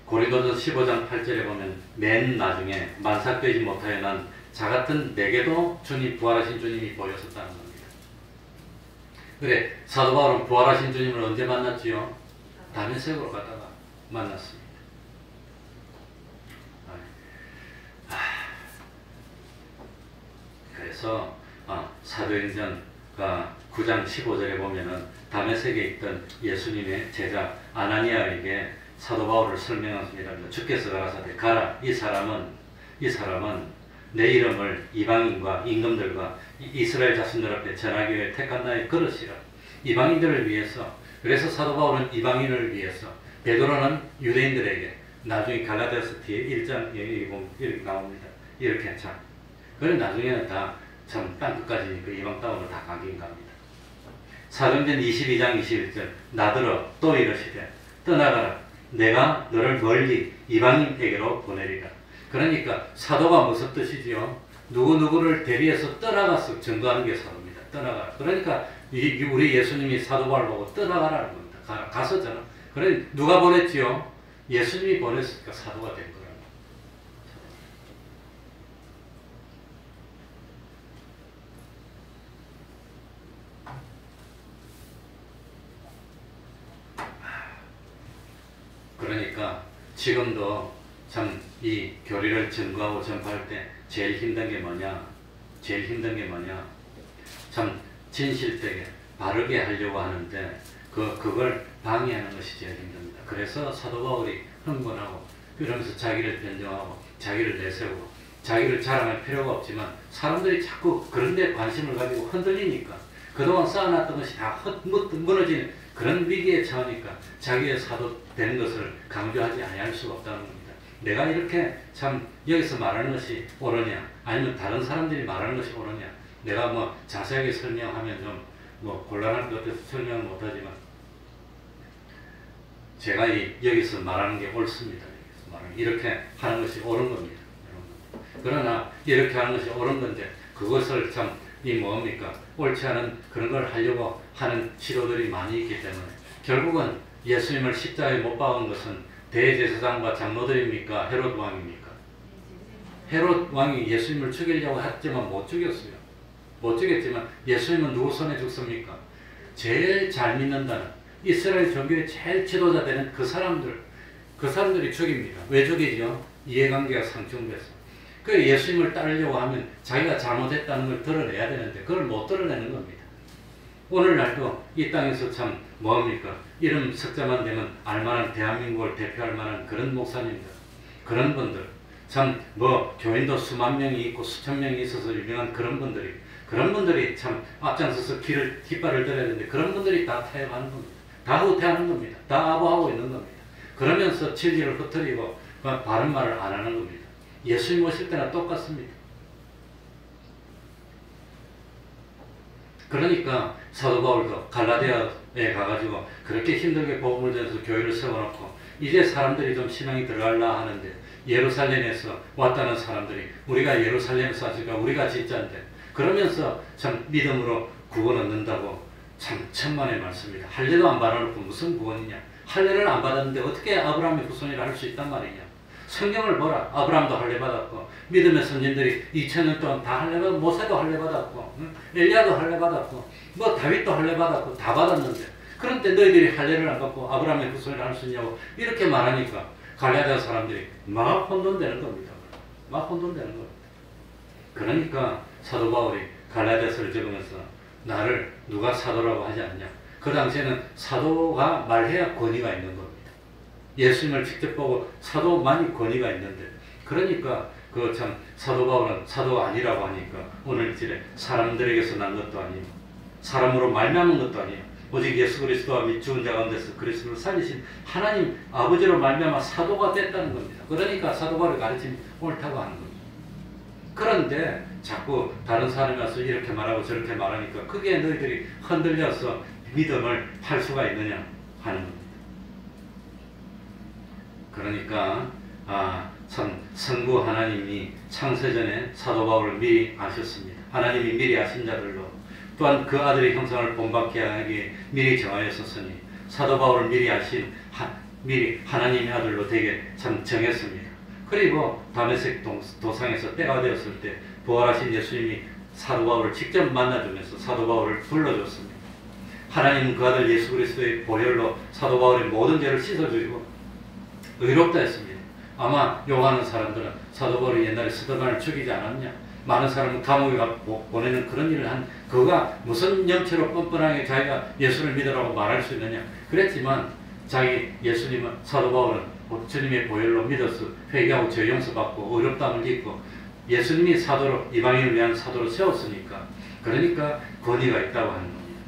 고린도전서 15장 8절에 보면 맨 나중에 만삭되지 못하여 난 자같은 내게도 주님 부활하신 주님이 보였었다는 겁니다. 그래 사도 바울은 부활하신 주님을 언제 만났지요? 다메섹으로 가다가 만났습니다. 그래서 사도행전 9장 15절에 보면은 다메섹에 있던 예수님의 제자 아나니아에게 사도 바울을 설명하십니다. 주께서 가라사대 가라. 이 사람은 내 이름을 이방인과 임금들과 이스라엘 자손들 앞에 전하기 위해 택한 나의 그릇이라. 이방인들을 위해서. 그래서 사도 바울은 이방인을 위해서, 베드로는 유대인들에게. 나중에 갈라디아서 뒤에 1장 이렇게 나옵니다. 이렇게 참. 그래 나중에는 다 참 땅끝까지 그 이방 땅으로 다 가긴 갑니다. 사도행전 22장 21절 나더러 또 이러시되 떠나가라. 내가 너를 멀리 이방인에게로 보내리라. 그러니까 사도가 무슨 뜻이지요? 누구누구를 대리해서 떠나가서 증거하는 게 사도입니다. 떠나가라. 그러니까 우리 예수님이 사도 바울을 보고 떠나가라는 겁니다. 가서 저는. 그래 누가 보냈지요? 예수님이 보냈으니까 사도가 된 거라고. 그러니까 지금도 참 이 교리를 전구하고 전파할 때 제일 힘든 게 뭐냐? 제일 힘든 게 뭐냐? 참 진실되게 바르게 하려고 하는데 그걸 방해하는 것이 제일 힘듭니다. 그래서 사도 바울이 흥분하고 그러면서 자기를 변정하고 자기를 내세우고 자기를 자랑할 필요가 없지만 사람들이 자꾸 그런 데 관심을 가지고 흔들리니까 그동안 쌓아놨던 것이 다 무너지는 그런 위기에 처하니까 자기의 사도 되는 것을 강조하지 아니할 수가 없다는 겁니다. 내가 이렇게 참 여기서 말하는 것이 옳으냐 아니면 다른 사람들이 말하는 것이 옳으냐 내가 뭐 자세하게 설명하면 좀 뭐 곤란할 것 같아서 설명은 못하지만 제가 여기서 말하는 게 옳습니다. 이렇게 하는 것이 옳은 겁니다. 그러나 이렇게 하는 것이 옳은 건데 그것을 참 뭡니까 옳지 않은 그런 걸 하려고 하는 시도들이 많이 있기 때문에 결국은 예수님을 십자가에 못 박은 것은 대제사장과 장로들입니까? 헤롯 왕입니까? 헤롯 왕이 예수님을 죽이려고 했지만 못 죽였어요. 못 죽였지만 예수님은 누구 손에 죽습니까? 제일 잘 믿는다는 이스라엘 종교의 제일 지도자 되는 그 사람들이 죽입니다. 왜 죽이죠? 이해관계가 상충돼서. 그 예수님을 따르려고 하면 자기가 잘못했다는 걸 드러내야 되는데 그걸 못 드러내는 겁니다. 오늘날도 이 땅에서 참 뭡니까? 이름 석자만 되면 알만한 대한민국을 대표할 만한 그런 목사님들, 그런 분들, 참 교인도 수만 명이 있고 수천 명이 있어서 유명한 그런 분들이 참 앞장서서 깃발을 들어야 되는데 그런 분들이 다 타협하는 겁니다. 다 후퇴하는 겁니다. 다 아부하고 있는 겁니다. 그러면서 진리를 흩어리고 바른 말을 안 하는 겁니다. 예수님 오실 때나 똑같습니다. 그러니까 사도 바울도 갈라디아에 가가지고 그렇게 힘들게 복음을 전해서 교회를 세워놓고 이제 사람들이 좀 신앙이 들어가려 하는데 예루살렘에서 왔다는 사람들이 우리가 예루살렘에서 왔으니까 우리가 진짜인데 그러면서 참 믿음으로 구원 얻는다고 참 천만의 말씀입니다. 할례도 안 받아놓고 무슨 구원이냐. 할례를 안 받았는데 어떻게 아브라함의 후손이라 할 수 있단 말이냐. 성경을 보라. 아브라함도 할례 받았고 믿음의 선진들이 2000년 동안 다 할례 받았고 모세도 할례 받았고 엘리야도 할례 받았고 다윗도 할례 받았고 다 받았는데 그런데 너희들이 할례를 안 받고 아브라함의 후손이라 할 수 있냐고 이렇게 말하니까 갈라디아 사람들이 막 혼돈되는 겁니다. 막 혼돈되는 겁니다. 그러니까 사도 바울이 갈라디아서를 적으면서 나를 누가 사도라고 하지 않냐. 그 당시에는 사도가 말해야 권위가 있는 겁니다. 예수님을 직접 보고 사도만이 권위가 있는데 그러니까 그 참 사도 바울은 사도가 아니라고 하니까 오늘 이제 사람들에게서 난 것도 아니고 사람으로 말미암은 것도 아니에요. 오직 예수 그리스도와 및 죽은 자 가운데서 그리스도를 살리신 하나님 아버지로 말미암아 사도가 됐다는 겁니다. 그러니까 사도 바울의 가르침이 옳다고 하는 겁니다. 그런데 자꾸 다른 사람이 와서 이렇게 말하고 저렇게 말하니까 그게 너희들이 흔들려서 믿음을 팔 수가 있느냐 하는 겁니다. 그러니까 참 성부 하나님이 창세전에 사도 바울을 미리 아셨습니다. 하나님이 미리 아신 자들로 또한 그 아들의 형상을 본받게 하기에 미리 정하였었으니 사도 바울을 미리 아신 미리 하나님의 아들로 되게 참 정했습니다. 그리고 다메섹 도상에서 때가 되었을 때 부활하신 예수님이 사도 바울을 직접 만나주면서 사도 바울을 불러줬습니다. 하나님은 그 아들 예수 그리스도의 보혈로 사도 바울의 모든 죄를 씻어주시고 의롭다 했습니다. 아마 욕하는 사람들은 사도 바울이 옛날에 스데반을 죽이지 않았냐, 많은 사람은 감옥에 보내는 그런 일을 한 그가 무슨 염치로 뻔뻔하게 자기가 예수를 믿으라고 말할 수 있느냐 그랬지만 자기 예수님은 사도 바울은 주님의 보혈로 믿어서 회개하고 죄 용서받고 의롭다함을 입고 예수님이 사도로 이방인을 위한 사도로 세웠으니까 그러니까 권위가 있다고 하는 겁니다.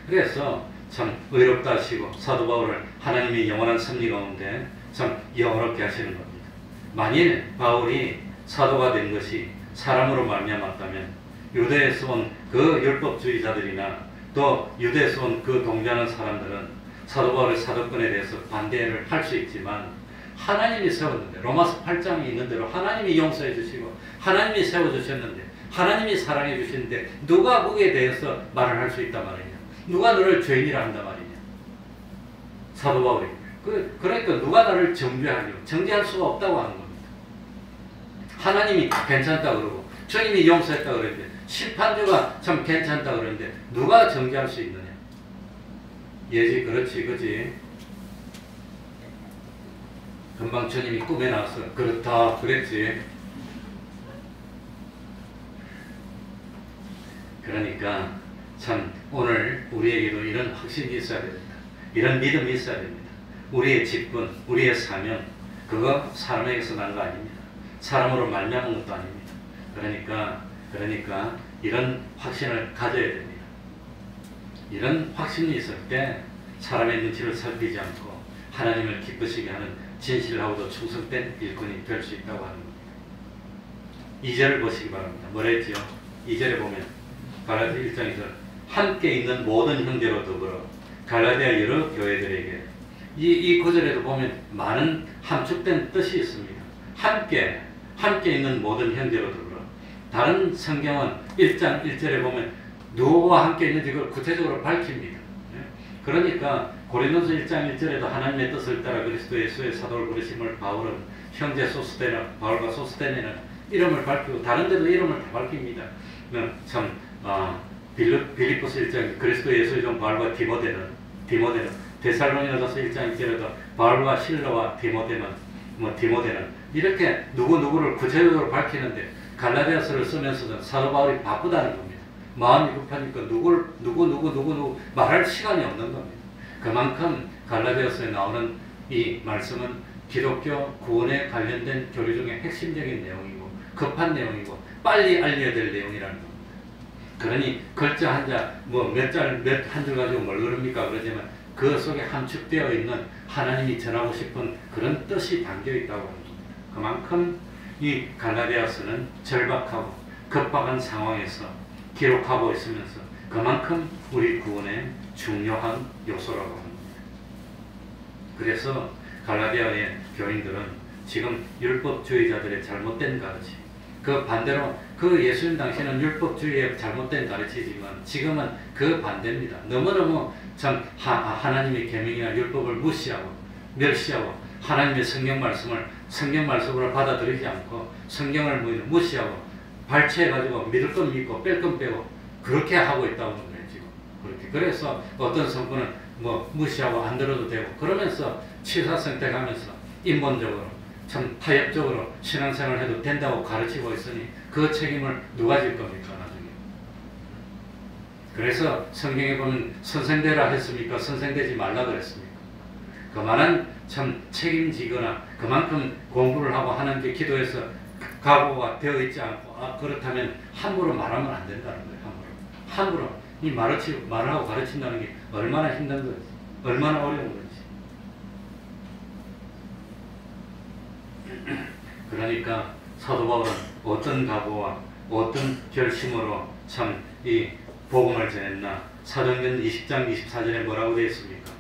그래서 참 의롭다 하시고 사도 바울을 하나님의 영원한 섭리 가운데 참 영원롭게 하시는 겁니다. 만일 바울이 사도가 된 것이 사람으로 말미암았다면 유대에서 온 그 율법주의자들이나 또 유대에서 온 그 동조하는 사람들은 사도 바울의 사도권에 대해서 반대를 할 수 있지만 하나님이 세웠는데 로마서 8장에 있는 대로 하나님이 용서해 주시고 하나님이 세워주셨는데 하나님이 사랑해 주시는데 누가 거기에 대해서 말을 할 수 있단 말이냐. 누가 너를 죄인이라 한단 말이냐. 사도 바울이. 그러니까 누가 나를 정죄할 수가 없다고 하는 겁니다. 하나님이 괜찮다 그러고 주님이 용서했다 그러는데 심판주가 참 괜찮다 그러는데 누가 정죄할 수 있느냐. 예지 그렇지 그지. 금방 주님이 꿈에 나와서 그렇다 그랬지. 그러니까 참 오늘 우리에게도 이런 확신이 있어야 됩니다. 이런 믿음이 있어야 됩니다. 우리의 직분, 우리의 사명, 그거 사람에게서 난 거 아닙니다. 사람으로 말미암은 것도 아닙니다. 그러니까 이런 확신을 가져야 됩니다. 이런 확신이 있을 때 사람의 눈치를 살피지 않고 하나님을 기쁘시게 하는 진실하고도 충성된 일꾼이 될 수 있다고 하는 겁니다. 2절을 보시기 바랍니다. 뭐라 했지요? 2절에 보면 갈라디아 1장 2절 함께 있는 모든 형제로 더불어 갈라디아 여러 교회들에게 이 구절에도 보면 많은 함축된 뜻이 있습니다. 함께 있는 모든 형제로 더불어. 다른 성경은 1장 1절에 보면 누구와 함께 있는지 그걸 구체적으로 밝힙니다. 그러니까 고린도서 1장 1절에도 하나님의 뜻을 따라 그리스도 예수의 사도를 부르심을 바울은 형제 소스데나 바울과 소스데네는 이름을 밝히고 다른 데도 이름을 다 밝힙니다. 참 빌립보서 1장 그리스도 예수의 종 바울과 디모데는 데살로니가서 1장 1절에도 바울과 실로와 디모데는 이렇게 누구를 구체적으로 밝히는데 갈라디아서를 쓰면서도 사도 바울이 바쁘다는 겁니다. 마음이 급하니까 누구 말할 시간이 없는 겁니다. 그만큼 갈라디아서에 나오는 이 말씀은 기독교 구원에 관련된 교리 중에 핵심적인 내용이고 급한 내용이고 빨리 알려야 될 내용이라는 겁니다. 그러니 글자 한자 한 줄 가지고 뭘 그럽니까 그러지만 그 속에 함축되어 있는 하나님이 전하고 싶은 그런 뜻이 담겨 있다고 하는 겁니다. 그만큼 이 갈라디아서는 절박하고 급박한 상황에서 기록하고 있으면서 그만큼 우리 구원의 중요한 요소라고 합니다. 그래서 갈라디아의 교인들은 지금 율법주의자들의 잘못된 가르침, 그 반대로 그 예수님 당시에는 율법주의의 잘못된 가르치지만 지금은 그 반대입니다. 너무너무 참 하나님의 계명이나 율법을 무시하고 멸시하고 하나님의 성경 말씀으로 받아들이지 않고 성경을 무시하고 발췌해가지고 믿을 건 믿고 뺄 건 빼고 그렇게 하고 있다고 하는 거예요 지금. 그래서 어떤 성분은 무시하고 안 들어도 되고 그러면서 취사선택하면서 인본적으로 참 타협적으로 신앙생활을 해도 된다고 가르치고 있으니 그 책임을 누가 질 겁니까 나중에. 그래서 성경에 보면 선생되라 했습니까? 선생되지 말라 그랬습니까? 그만한 참 책임지거나 그만큼 공부를 하고 하나님께 기도해서 각오가 되어 있지 않고 그렇다면 함부로 말하면 안 된다는 거예요. 함부로 이 말하고 가르친다는 게 얼마나 힘든 건지 얼마나 어려운 건지. 그러니까 사도 바울은 어떤 각오와 어떤 결심으로 참 이 복음을 전했나. 사도행전 20장 24절에 뭐라고 되어 있습니까?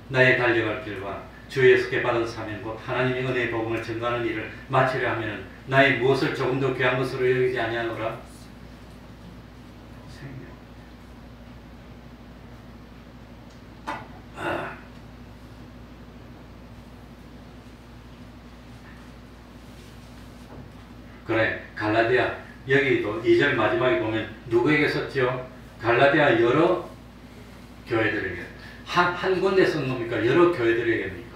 나의 달려갈 길과 주 예수께 받은 사명 곧 하나님의 은혜의 복음을 전가하는 일을 마치려 하면 나의 무엇을 조금 더 귀한 것으로 여기지 아니하노라. 그래 갈라디아 여기도 2절 마지막에 보면 누구에게 썼죠? 갈라디아 여러 교회들에게. 한 군데 쓴 겁니까? 여러 교회들에게입니까?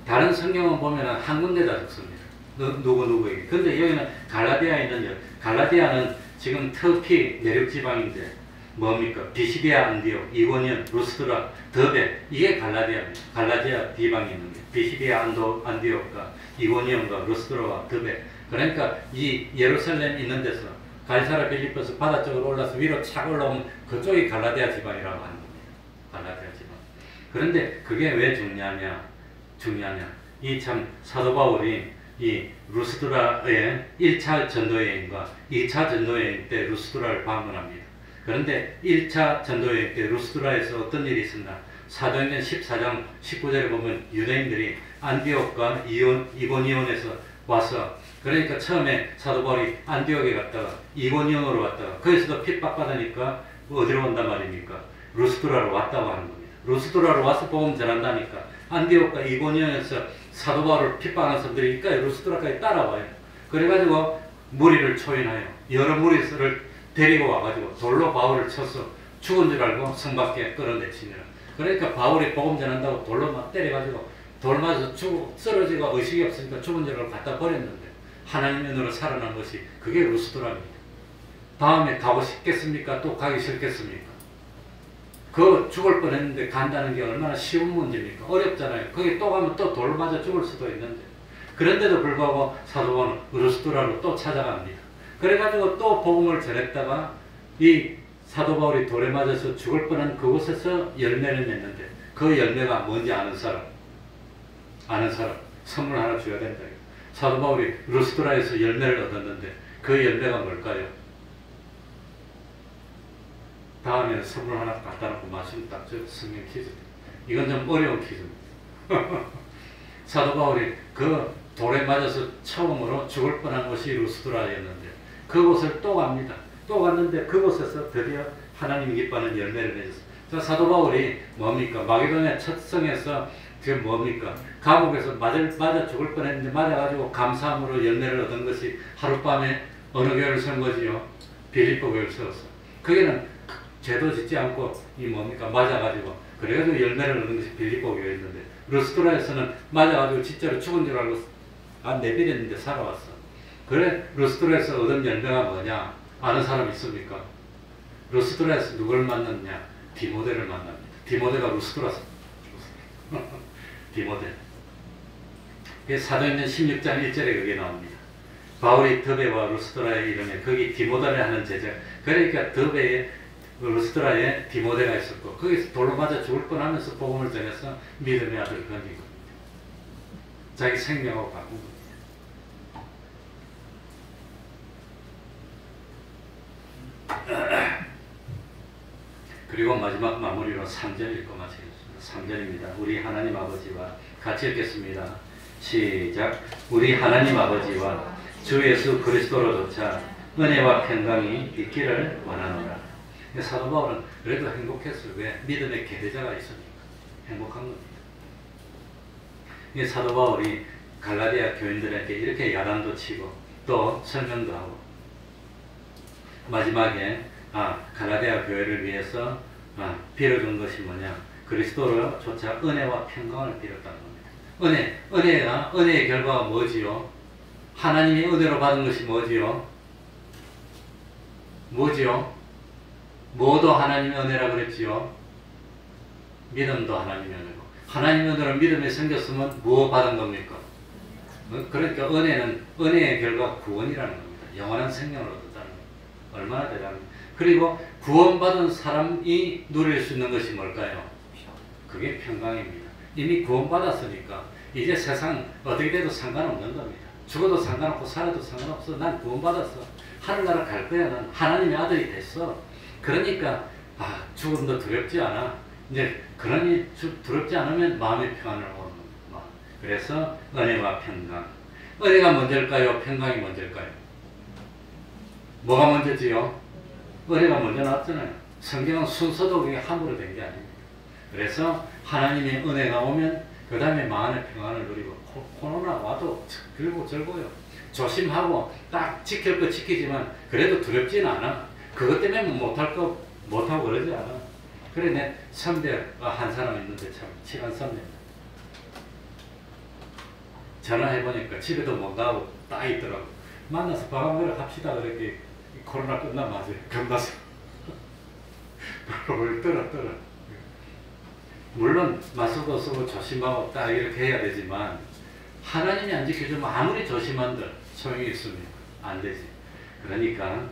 다른 성경은 보면 한 군데다 적습니다. 누구에게. 근데 여기는 갈라디아에 있는 갈라디아는 지금 터키 내륙 지방인데 뭡니까? 비시디아 안디옥, 이고니온, 루스드라, 더베 이게 갈라디아입니다. 갈라디아 지방에 있는 게 비시디아 안디옥과 이고니온과 루스드라와 더베. 그러니까 이 예루살렘 있는 데서 갈사라 빌립보서 바다 쪽으로 올라서 위로 착 올라오면 그쪽이 갈라디아 지방이라고 하는 겁니다. 갈라디아 지방. 그런데 그게 왜 중요하냐? 이 참 사도 바울이 이 루스드라의 1차 전도여행과 2차 전도여행 때 루스드라를 방문합니다. 그런데 1차 전도여행 때 루스드라에서 어떤 일이 있었나? 사도행전 14장 19절에 보면 유대인들이 안디옥과 이고니온에서 와서 그러니까 처음에 사도 바울이 안디옥에 갔다가 이고니온으로 왔다가 거기서도 핍박받으니까 어디로 온단 말입니까? 루스드라로 왔다고 하는 겁니다. 루스드라로 와서 복음 전한다니까 안디옥과 이고니온에서 사도 바울을 핍박하는 사람들이 이까지 루스드라까지 따라와요. 그래가지고 무리를 초인하여 여러 무리를 데리고 와가지고 돌로 바울을 쳐서 죽은 줄 알고 성 밖에 끌어내치니라. 그러니까 바울이 복음 전한다고 돌로 막 때려가지고 돌 맞아서 쓰러지고 의식이 없으니까 죽은 자를 갖다 버렸는데 하나님의 은혜로 살아난 것이 그게 루스드라입니다. 다음에 가고 싶겠습니까? 또 가기 싫겠습니까? 그 죽을 뻔했는데 간다는 게 얼마나 쉬운 문제입니까? 어렵잖아요. 거기 또 가면 또 돌 맞아 죽을 수도 있는데 그런데도 불구하고 사도 바울은 루스드라로 또 찾아갑니다. 그래가지고 또 복음을 전했다가 이 사도 바울이 돌에 맞아서 죽을 뻔한 그곳에서 열매를 맺는데 그 열매가 뭔지 아는 사람 선물 하나 줘야 된다. 사도 바울이 루스드라에서 열매를 얻었는데 그 열매가 뭘까요? 다음에는 선물 하나 갖다 놓고 말씀 딱 줘. 성경 퀴즈. 이건 좀 어려운 퀴즈입니다. 사도 바울이 그 돌에 맞아서 처음으로 죽을 뻔한 곳이 루스드라였는데 그곳을 또 갑니다. 또 갔는데 그곳에서 드디어 하나님이 기뻐하는 열매를 맺었어요. 사도 바울이 뭡니까? 마게도냐 첫 성에서 지금 뭡니까? 감옥에서 맞아 죽을 뻔했는데 맞아가지고 감사함으로 열매를 얻은 것이 하룻밤에 어느 교회를 세운 거지요? 빌립보 교회를 세웠어. 거기는 죄도 짓지 않고 이 뭡니까? 맞아가지고 그래가지고 열매를 얻은 것이 빌립보 교회였는데 루스드라에서는 맞아가지고 진짜로 죽은 줄 알고 내비렸는데 살아왔어. 그래 루스드라에서 얻은 열매가 뭐냐? 아는 사람 있습니까? 루스드라에서 누굴 만났냐? 디모데를 만납니다. 디모데가 루스드라서 디모데. 사도행전 16장 1절에 그게 나옵니다. 바울이 더베와 루스드라에 이르매 거기 디모데를 하는 제자. 그러니까 더베에 루스드라에 디모데가 있었고 거기서 돌로 맞아 죽을 뻔하면서 복음을 전해서 믿음의 아들을 건진 겁니다. 자기 생명하고 바꾼 겁니다. 그리고 마지막 마무리로 3절 읽고 마치겠습니다. 3절입니다. 우리 하나님 아버지와 같이 읽겠습니다. 시작. 우리 하나님 아버지와 주 예수 그리스도로조차 은혜와 평강이 있기를 원하노라. 사도 바울은 그래도 행복했어요. 왜? 믿음의 계대자가 있으니까 행복한 겁니다. 사도 바울이 갈라디아 교인들에게 이렇게 야단도 치고 또 설명도 하고 마지막에 갈라디아 교회를 위해서 빌어준 것이 뭐냐? 그리스도로조차 은혜와 평강을 빌었다는 겁니다. 은혜의 결과가 뭐지요? 하나님이 은혜로 받은 것이 뭐지요? 뭐도 하나님의 은혜라 그랬지요? 믿음도 하나님의 은혜고 하나님의 은혜로 믿음이 생겼으면 뭐 받은 겁니까? 그러니까 은혜의 결과 구원이라는 겁니다. 영원한 생명을 얻었다는 겁니다. 얼마나 대단합니까? 그리고 구원받은 사람이 누릴 수 있는 것이 뭘까요? 그게 평강입니다. 이미 구원받았으니까 이제 세상 어떻게 돼도 상관없는 겁니다. 죽어도 상관없고 살아도 상관없어. 난 구원받았어. 하늘나라 갈 거야. 난 하나님의 아들이 됐어. 그러니까 죽음도 두렵지 않아. 이제 그러니 두렵지 않으면 마음의 평안을 얻는 거야. 그래서 은혜와 평강. 은혜가 먼저일까요? 평강이 먼저일까요? 뭐가 먼저지요? 은혜가 먼저 나왔잖아요. 성경은 순서도 그게 함부로 된 게 아닙니다. 그래서 하나님의 은혜가 오면 그 다음에 마음의 평안을 누리고 코로나 와도 길고 절고요. 조심하고 딱 지킬 거 지키지만 그래도 두렵지는 않아. 그것 때문에 못하고 그러지 않아. 그래 내 선배가 한 사람 있는데 참 친한 선배입니다. 전화해보니까 집에도 못 가고 딱 있더라고. 만나서 밥 한 그릇 합시다. 그렇게 코로나 끝나면 아주 겁나서 바로 떨어. 물론 마스크도 쓰고 조심하고 딱 이렇게 해야 되지만 하나님이 안 지켜주면 아무리 조심한들 소용이 있습니까? 안 되지. 그러니까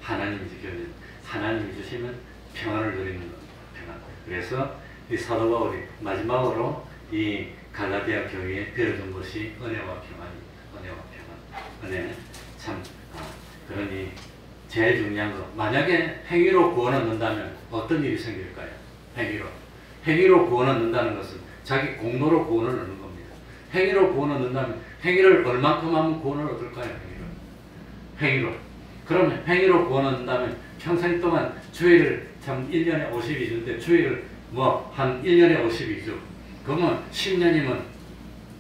하나님이 지켜주는 하나님이 주시면 평안을 누리는 겁니다. 평안. 그래서 이 사도 바울이 마지막으로 이 갈라디아 교회에 빌어준 것이 은혜와 평안입니다. 은혜와 평안. 은혜 참 그러니 제일 중요한 거 만약에 행위로 구원 얻는다면 어떤 일이 생길까요? 행위로 구원 얻는다는 것은 자기 공로로 구원을 얻는 겁니다. 행위로 구원 얻는다면 행위를 얼만큼 하면 구원을 얻을까요? 행위로. 그러면 행위로 구원 얻는다면 평생 동안 주일을 참 1년에 52주인데 주일을 한 1년에 52주. 그러면 10년이면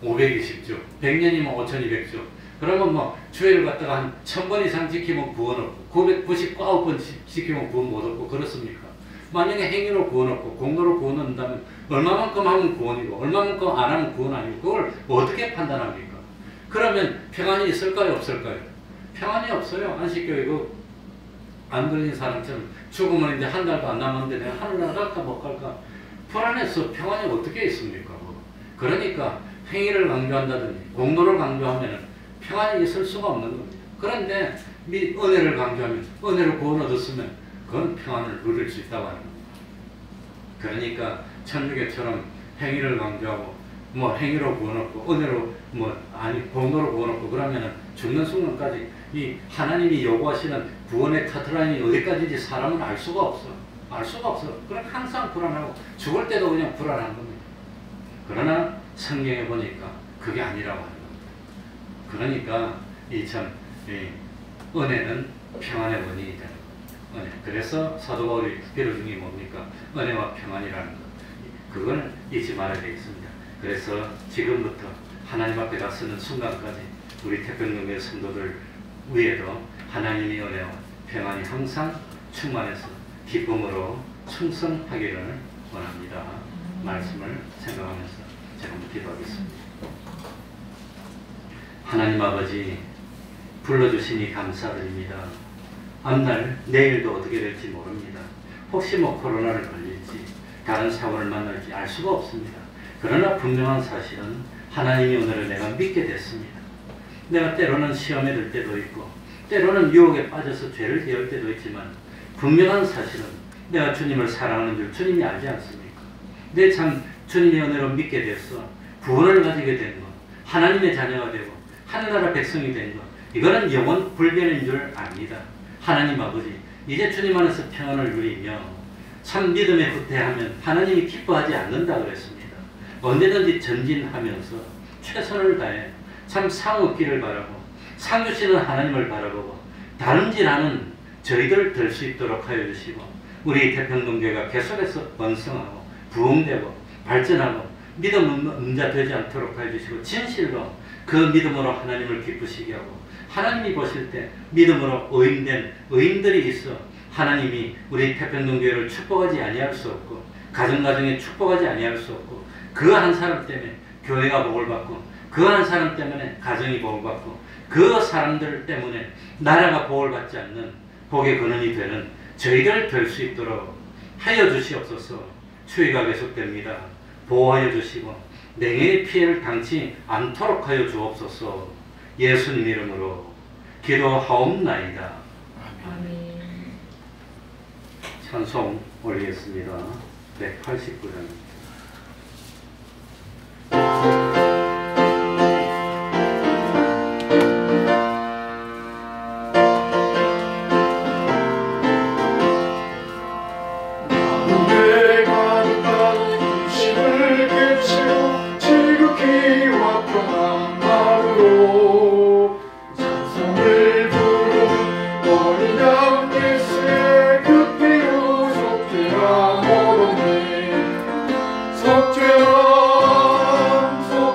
520주, 100년이면 5200주. 그러면 주일을 갖다가 한 1000번 이상 지키면 구원 얻고 999번 지키면 구원 못 얻고 그렇습니까? 만약에 행위로 구원 얻고 공로로 구원 얻는다면 얼마만큼 하면 구원이고 얼마만큼 안 하면 구원 아니고 그걸 어떻게 판단합니까? 그러면 평안이 있을까요? 없을까요? 평안이 없어요. 안식교육 안 걸린 사람처럼 죽으면 이제 한 달도 안 남았는데 내가 하늘나라 갈까 못 갈까 불안해서 평안이 어떻게 있습니까? 그러니까 행위를 강조한다든지 공로를 강조하면 평안이 있을 수가 없는 겁니다. 그런데 은혜를 강조하면 은혜로 구원 얻었으면 그건 평안을 누릴 수 있다고 하는 겁니다. 그러니까 천주교처럼 행위를 강조하고 뭐 행위로 구원 얻고 은혜로 공로로 구원 얻고 그러면은 죽는 순간까지 이 하나님이 요구하시는 구원의 커트라인이 어디까지인지 사람은 알 수가 없어. 알 수가 없어. 그럼 항상 불안하고 죽을 때도 그냥 불안한 겁니다. 그러나 성경에 보니까 그게 아니라고 하는 겁니다. 그러니까 은혜는 평안의 원인이 되는 겁니다. 은혜. 그래서 사도 바울이 빌어준 게 뭡니까? 은혜와 평안이라는 것. 그걸 잊지 말아야 되겠습니다. 그래서 지금부터 하나님 앞에 가서는 순간까지 우리 태평양의 성도들 위에도 하나님의 은혜와 평안이 항상 충만해서 기쁨으로 충성하기를 원합니다. 말씀을 생각하면서 제가 한번 기도하겠습니다. 하나님 아버지 불러주시니 감사드립니다. 앞날 내일도 어떻게 될지 모릅니다. 혹시 코로나를 걸릴지 다른 사고를 만날지 알 수가 없습니다. 그러나 분명한 사실은 하나님의 은혜를 내가 믿게 됐습니다. 내가 때로는 시험에 들 때도 있고 때로는 유혹에 빠져서 죄를 지을 때도 있지만 분명한 사실은 내가 주님을 사랑하는 줄 주님이 알지 않습니까? 내 참 주님의 은혜로 믿게 됐어. 구원을 가지게 된 것, 하나님의 자녀가 되고 하늘나라 백성이 된 것, 이거는 영원 불변인 줄 압니다. 하나님 아버지, 이제 주님 안에서 평안을 누리며 참 믿음에 후퇴하면 하나님이 기뻐하지 않는다 그랬습니다. 언제든지 전진하면서 최선을 다해 참 상 얻기를 바라고 상 주시는 하나님을 바라보고 다름질하는 저희들 될 수 있도록 하여 주시고 우리 태평동교회가 계속해서 번성하고 부흥되고 발전하고 믿음 음자 되지 않도록 하여 주시고 진실로 그 믿음으로 하나님을 기쁘시게 하고 하나님이 보실 때 믿음으로 의인된 의인들이 있어 하나님이 우리 태평동교회를 축복하지 아니할 수 없고 가정가정에 축복하지 아니할 수 없고 그 한 사람 때문에 교회가 복을 받고 그 한 사람 때문에 가정이 복을 받고 그 사람들 때문에 나라가 복을 받지 않는 복의 근원이 되는 저희들 될 수 있도록 하여 주시옵소서. 추위가 계속됩니다. 보호하여 주시고 냉해의 피해를 당치 않도록 하여 주옵소서. 예수님 이름으로 기도하옵나이다. 아멘. 찬송 올리겠습니다. 189장. 속죄함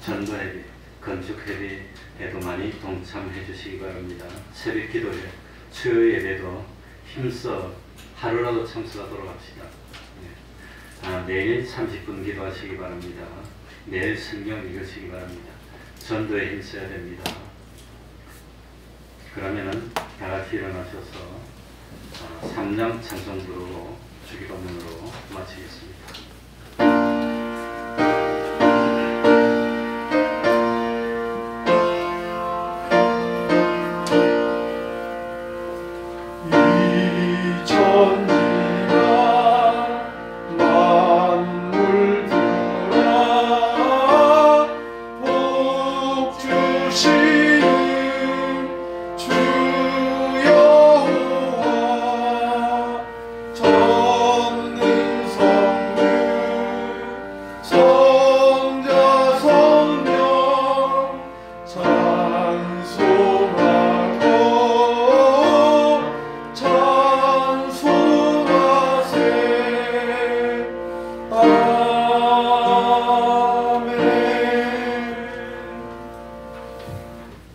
전도회비, 건축회비에도 많이 동참해 주시기 바랍니다. 새벽 기도회, 주요 예배도 힘써 하루라도 참석하도록 합시다. 내일 30분 기도하시기 바랍니다. 내일 성경 읽으시기 바랍니다. 전도에 힘써야 됩니다. 그러면은 다 같이 일어나셔서 3장 찬송 부르고 주기도문으로 마치겠습니다.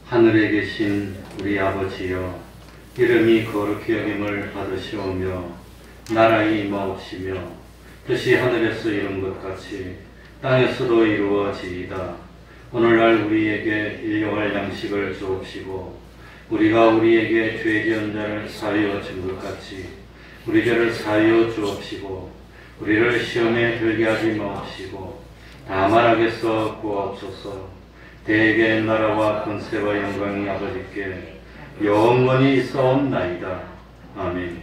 하늘에 계신 우리 아버지여, 이름이 거룩히 여김을 받으시오며 나라의 임하옵시며 뜻이 하늘에서 이룬 것 같이 땅에서도 이루어지이다. 오늘날 우리에게 일용할 양식을 주옵시고 우리가 우리에게 죄 지은 자를 사하여 준 것 같이 우리 죄를 사하여 주옵시고 우리를 시험에 들게 하지 마옵시고 다만 악에서 구하옵소서. 대개 나라와 권세와 영광이 아버지께 영원히 있사옵나이다. 아멘.